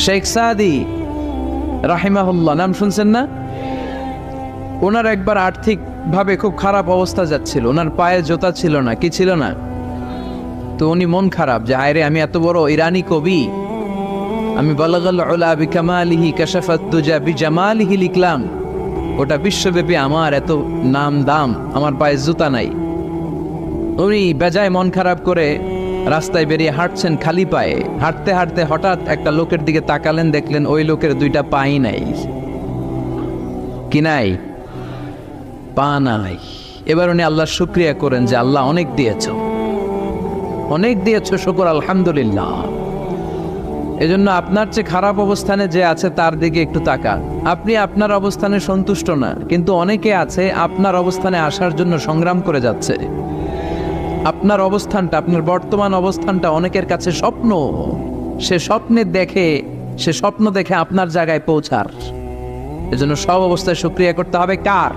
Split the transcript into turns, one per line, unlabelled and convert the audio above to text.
শেখ সাদি রাহিমাহুল্লাহ নাম শুনছেন না? ওনার একবার আর্থিক ভাবে খুব খারাপ অবস্থা যাচ্ছিল, ওনার পায়ে জোতা ছিল না, কি ছিল না। তো উনি মন খারাপ যে হায়রে আমি এত বড় ইরানি কবি, আমি বালাগাল উলা বিকামালিহি কাশাফাত দুজা বিজামালিহি লিখলাম, ওটা বিশ্বব্যাপী আমার এত নাম দাম, আমার পায়ে জুতা নাই। উনি বেজায় মন খারাপ করে রাস্তায় বেরিয়ে হাঁটছেন খালি পায়ে। হাঁটতে হাঁটতে হঠাৎ একটা লোকের দিকে তাকালেন, দেখলেন ওই লোকের দুইটা পাই নাই। কি নাই? পা নাই। এবার উনি আল্লাহর শুকরিয়া করেন যে আল্লাহ অনেক দিয়েছ, অনেক দিয়েছ, শুকর আলহামদুলিল্লাহ। এজন্য আপনার চেয়ে খারাপ অবস্থানে যে আছে তার দিকে একটু তাকান। আপনি আপনার অবস্থানে সন্তুষ্ট না, কিন্তু অনেকে আছে আপনার অবস্থানে আসার জন্য সংগ্রাম করে যাচ্ছে। আপনার অবস্থানটা, আপনার বর্তমান অবস্থানটা অনেকের কাছে স্বপ্ন। সে স্বপ্ন দেখে আপনার জায়গায় পৌঁছার। এজন্য সব অবস্থায় শুকরিয়া করতে হবে কার?